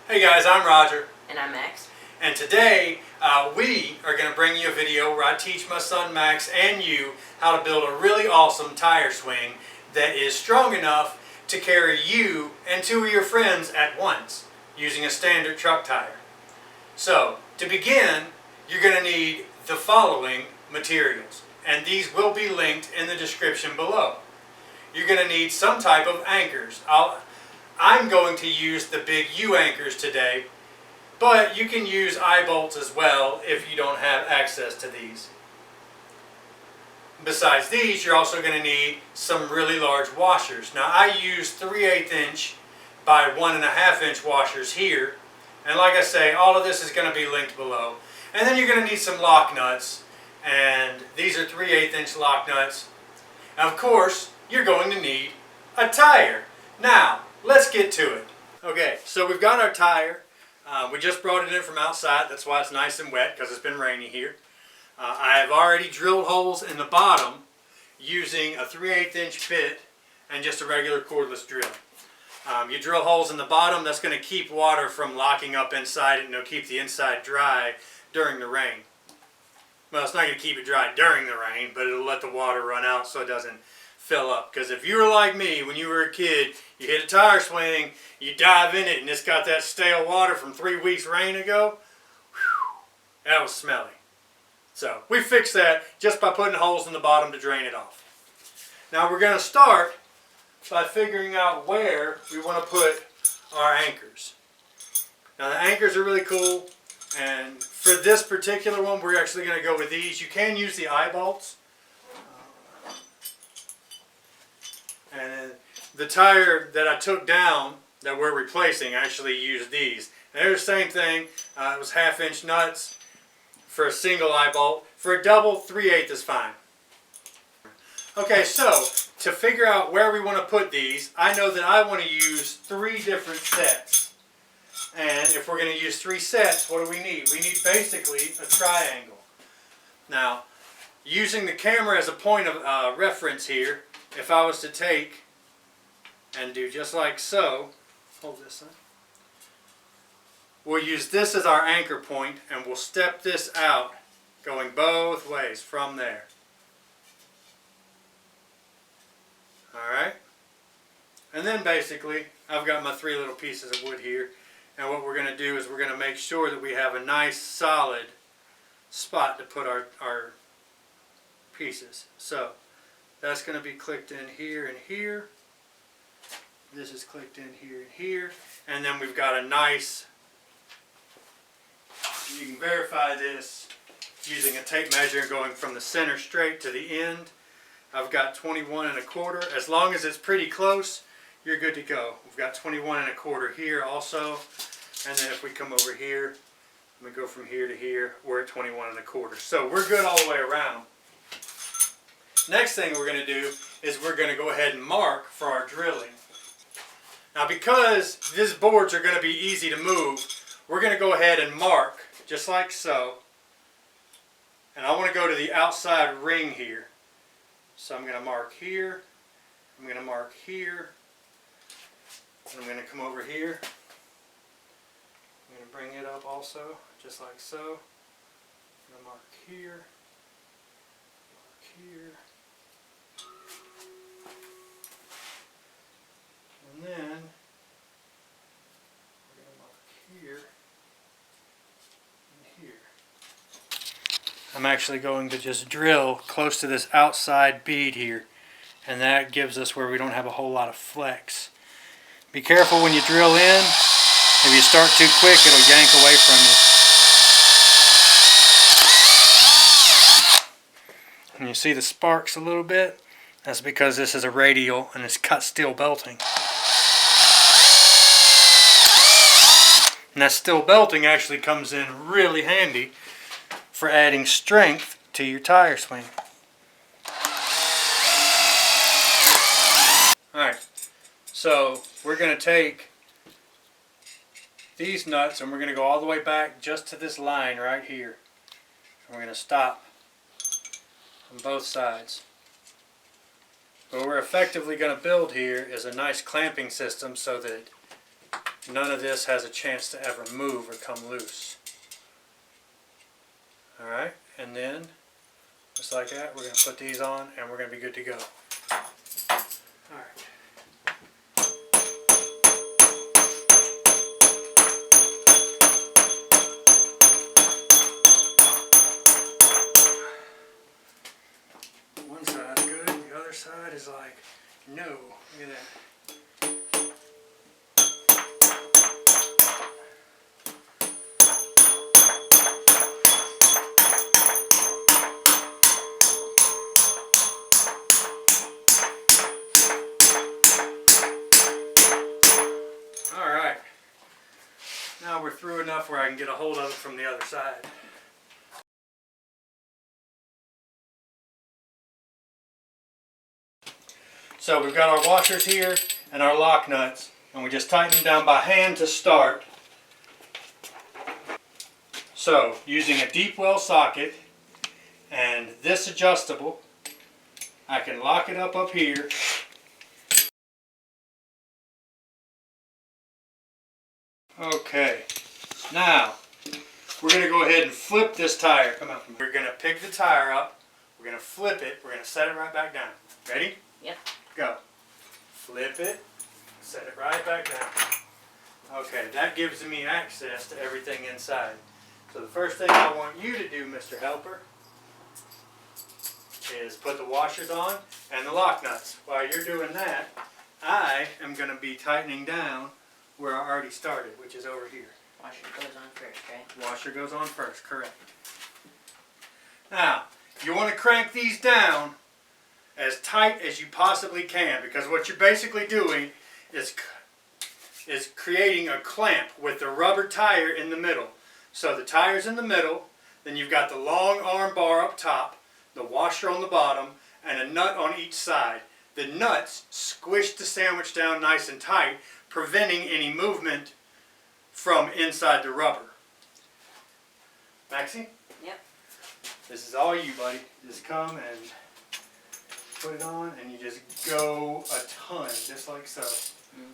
Hey guys, I'm Roger. And I'm Max. And today we are going to bring you a video where I teach my son Max and you how to build a really awesome tire swing that is strong enough to carry you and two of your friends at once using a standard truck tire. So to begin, you're going to need the following materials, and these will be linked in the description below. You're going to need some type of anchors. I'm going to use the big U anchors today, but you can use eye bolts as well if you don't have access to these. Besides these, you're also going to need some really large washers. Now I use 3/8 inch by 1.5 inch washers here, and like I say, all of this is going to be linked below. And then you're going to need some lock nuts, and these are 3/8 inch lock nuts. And of course, you're going to need a tire. Now, let's get to it. Okay, so we've got our tire. We just brought it in from outside. That's why it's nice and wet, because it's been rainy here. I have already drilled holes in the bottom using a 3/8 inch bit and just a regular cordless drill. You drill holes in the bottom. That's going to keep water from locking up inside it, and it'll keep the inside dry during the rain. Well, it's not going to keep it dry during the rain, but it'll let the water run out so it doesn't fill up. Because if you were like me when you were a kid, you hit a tire swing, you dive in it, and it's got that stale water from 3 weeks rain ago, whew, that was smelly. So we fixed that just by putting holes in the bottom to drain it off. Now we're going to start by figuring out where we want to put our anchors. Now the anchors are really cool, and for this particular one we're actually going to go with these. You can use the eye bolts. And the tire that I took down that we're replacing actually used these. And they're the same thing. It was 1/2 inch nuts for a single eye bolt. For a double, 3/8 is fine. Okay, so to figure out where we want to put these, I know that I want to use 3 different sets. And if we're going to use 3 sets, what do we need? We need basically a triangle. Now, using the camera as a point of reference here, if I was to take and do just like so, hold this up. We'll use this as our anchor point, and we'll step this out going both ways from there. Alright? And then basically, I've got my 3 little pieces of wood here, and what we're going to do is we're going to make sure that we have a nice solid spot to put our pieces. So, that's going to be clicked in here and here. This is clicked in here and here. And then we've got a nice, you can verify this using a tape measure going from the center straight to the end. I've got 21 1/4. As long as it's pretty close, you're good to go. We've got 21 1/4 here also. And then if we come over here, we go from here to here, we're at 21 1/4. So we're good all the way around. Next thing we're going to do is we're going to go ahead and mark for our drilling. Now because these boards are going to be easy to move, we're going to go ahead and mark just like so. And I want to go to the outside ring here. So I'm going to mark here, I'm going to mark here, and I'm going to come over here. I'm going to bring it up also, just like so. I'm going to mark here, mark here. And then we're going to mark here and here. I'm actually going to just drill close to this outside bead here, and that gives us where we don't have a whole lot of flex. Be careful when you drill in. If you start too quick, it'll yank away from you. And you see the sparks a little bit? That's because this is a radial and it's cut steel belting. And that steel belting actually comes in really handy for adding strength to your tire swing. Alright, so we're going to take these nuts and we're going to go all the way back just to this line right here. And we're going to stop on both sides. What we're effectively going to build here is a nice clamping system so that none of this has a chance to ever move or come loose. Alright, and then just like that, we're going to put these on and we're going to be good to go. Alright. One side's good, the other side is like, no. Look at that. Now we're through enough where I can get a hold of it from the other side. So we've got our washers here and our lock nuts, and we just tighten them down by hand to start. So using a deep well socket and this adjustable, I can lock it up here. Okay, now we're going to go ahead and flip this tire. Come on. We're going to pick the tire up, we're going to flip it, we're going to set it right back down. Ready? Yep. Go. Flip it, set it right back down. Okay, that gives me access to everything inside. So the first thing I want you to do, Mr. Helper, is put the washers on and the lock nuts. While you're doing that, I am going to be tightening down where I already started, which is over here. Washer goes on first, right? Washer goes on first, correct. Now, you want to crank these down as tight as you possibly can, because what you're basically doing is creating a clamp with the rubber tire in the middle. So the tire's in the middle, then you've got the long arm bar up top, the washer on the bottom, and a nut on each side. The nuts squish the sandwich down nice and tight, preventing any movement from inside the rubber. Maxie? Yep. This is all you, buddy. Just come and put it on, and you just go a ton, just like so.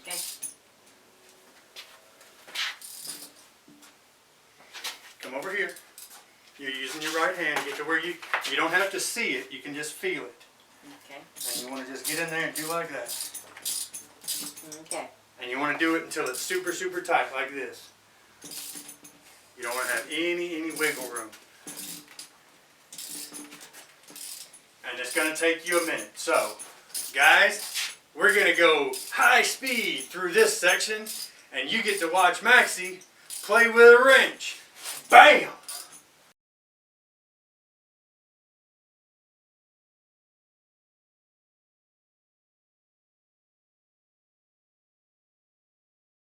Okay. Come over here. You're using your right hand. Get to where you don't have to see it. You can just feel it. Okay. And you want to just get in there and do like that. Okay. And you want to do it until it's super, super tight, like this. You don't want to have any wiggle room. And it's going to take you a minute. So, guys, we're going to go high speed through this section, and you get to watch Maxie play with a wrench. Bam!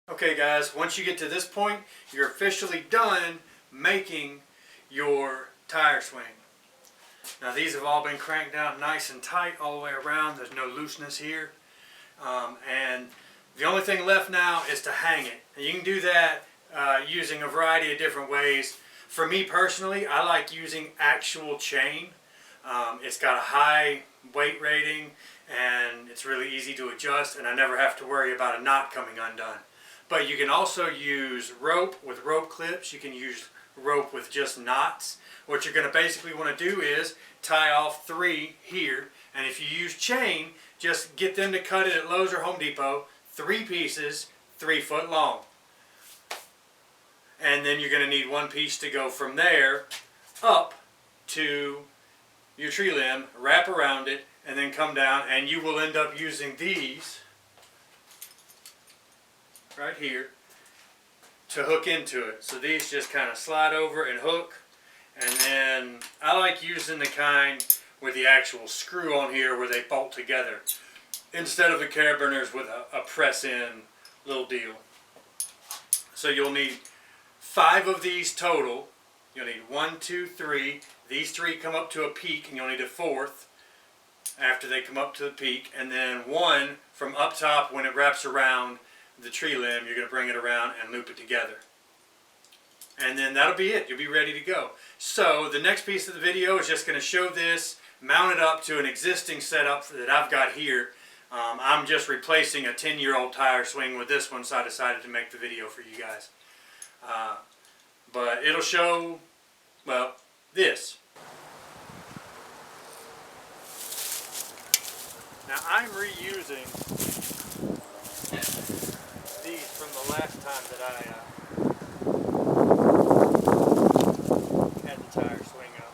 Okay guys, once you get to this point, you're officially done making your tire swing. Now these have all been cranked down nice and tight all the way around. There's no looseness here. And the only thing left now is to hang it. And you can do that using a variety of different ways. For me personally, I like using actual chain. It's got a high weight rating and it's really easy to adjust, and I never have to worry about a knot coming undone. But you can also use rope with rope clips. You can use rope with just knots. What you're going to basically want to do is tie off 3 here, and if you use chain, just get them to cut it at Lowe's or Home Depot, 3 pieces, 3 foot long. And then you're going to need 1 piece to go from there up to your tree limb, wrap around it, and then come down, and you will end up using these right here to hook into it. So these just kind of slide over and hook, and then I like using the kind with the actual screw on here where they bolt together instead of the carabiners with a press-in little deal. So you'll need 5 of these total. You'll need 1, 2, 3. These 3 come up to a peak, and you'll need a 4th after they come up to the peak, and then 1 from up top when it wraps around the tree limb. You're going to bring it around and loop it together. And then that'll be it. You'll be ready to go. So the next piece of the video is just going to show this mounted up to an existing setup that I've got here. I'm just replacing a 10-year-old tire swing with this one, so I decided to make the video for you guys. But it'll show, well, this. Now I'm reusing these from the last time that I had the tire swing up.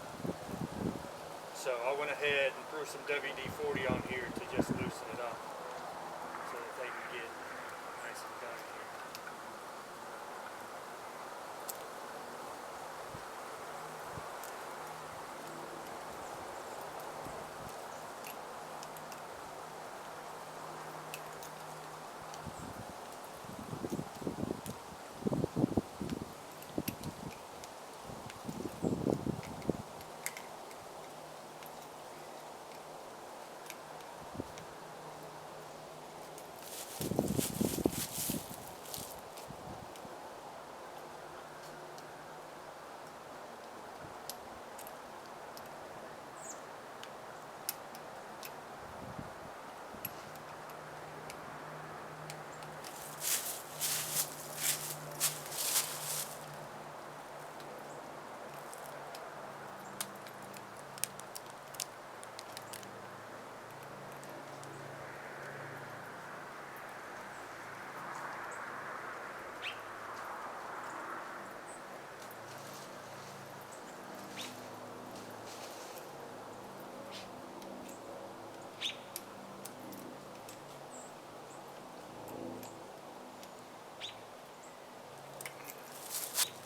So I went ahead and threw some WD-40 on here to just loosen it up so that they can get nice and done here.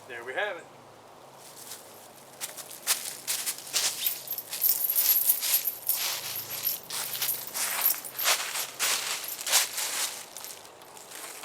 There we have it.